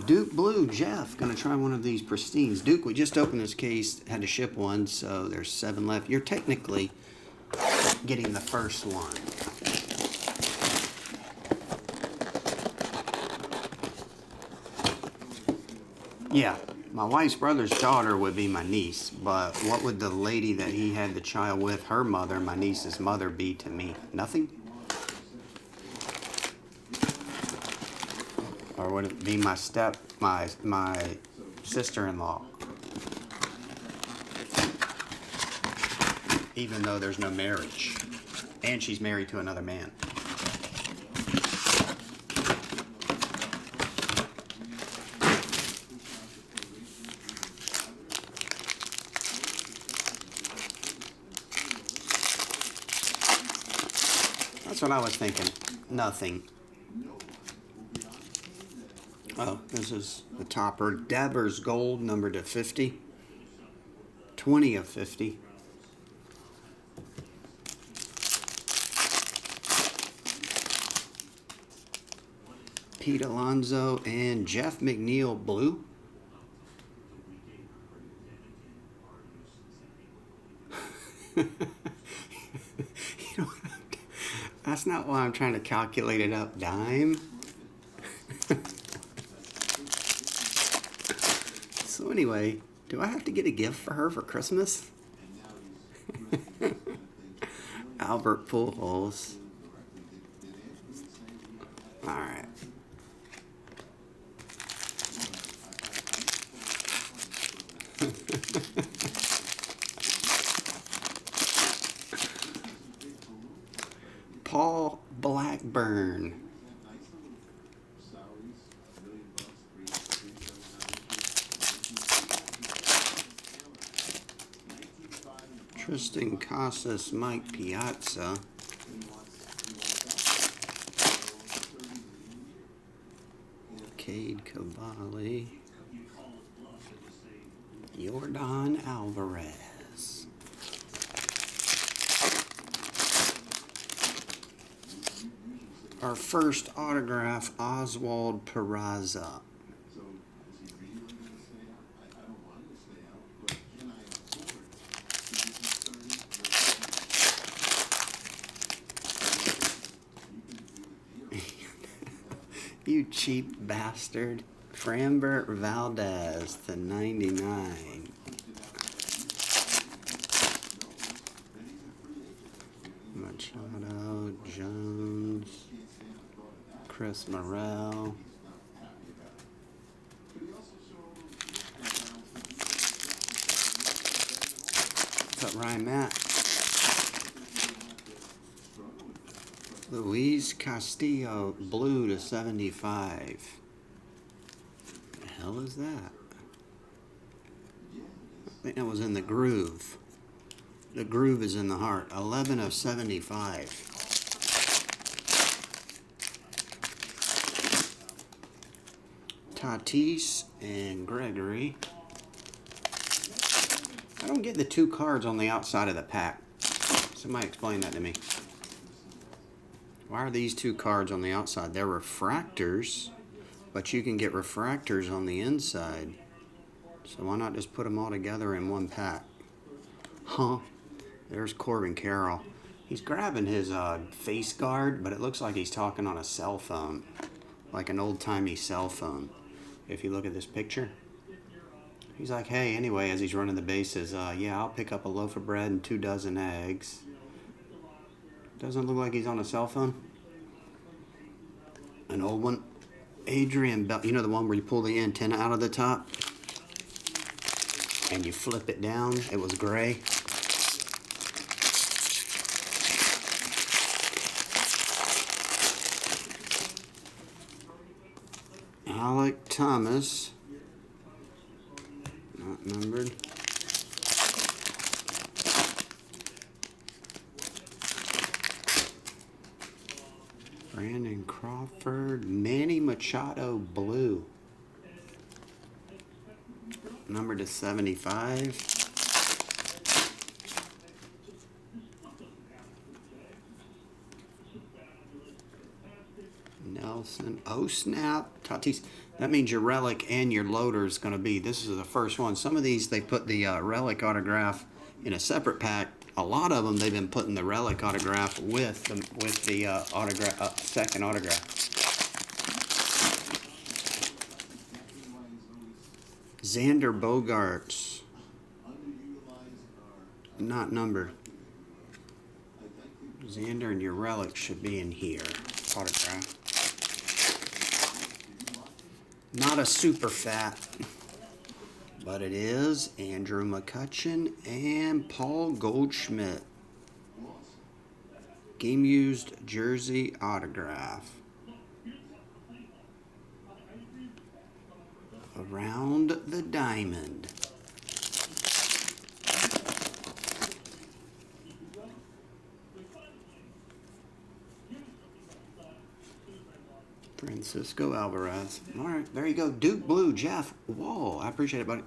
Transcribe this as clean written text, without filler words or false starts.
Duke Blue, Jeff, gonna try one of these Pristines. Duke, we just opened this case, had to ship one, so there's 7 left. You're technically getting the first one. Yeah, my wife's brother's daughter would be my niece, but what would the lady that he had the child with, her mother, my niece's mother, be to me? Nothing? Or would it be my sister-in-law? Even though there's no marriage. And she's married to another man. That's what I was thinking. Nothing. Oh, this is the topper. Dabber's Gold, numbered to 50. 20 of 50. Pete Alonso and Jeff McNeil Blue. You know, that's not why I'm trying to calculate it up. Dime. So anyway, do I have to get a gift for her for Christmas? Albert Pujols. All right. Paul Blackburn. Tristan Casas, Mike Piazza. Cade Cavalli. Jordan Alvarez. Our first autograph, Oswald Peraza. You cheap bastard. Framber Valdez to 99. Machado, Jones, Chris Morel. What's up, Ryan Matt? Luis Castillo, blue to 75. The hell is that? I think that was in the groove. The groove is in the heart. 11 of 75. Tatis and Gregory. I don't get the 2 cards on the outside of the pack. Somebody explain that to me. Why are these 2 cards on the outside? They're refractors, but you can get refractors on the inside. So why not just put them all together in one pack? Huh? There's Corbin Carroll. He's grabbing his face guard, but it looks like he's talking on a cell phone. Like an old-timey cell phone. If you look at this picture. He's like, hey, anyway, as he's running the bases, yeah, I'll pick up a loaf of bread and 2 dozen eggs. Doesn't look like he's on a cell phone. An old one. Adrian Bell. You know the one where you pull the antenna out of the top? And you flip it down. It was gray. Alec Thomas. Not numbered. Brandon Crawford, Manny Machado, blue. Number to 75. Nelson. Oh, snap. Tatis. That means your relic and your loader is going to be. This is the first one. Some of these, they put the relic autograph in a separate pack. A lot of them, they've been putting the relic autograph with the autograph, second autograph. Xander Bogaerts. Not numbered. Xander and your relic should be in here. Autograph. Not a super fat, but it is Andrew McCutchen and Paul Goldschmidt. Game used jersey autograph. Around the diamond. Francisco Alvarez. All right, there you go. Duke Blue, Jeff Wall. I appreciate it, buddy.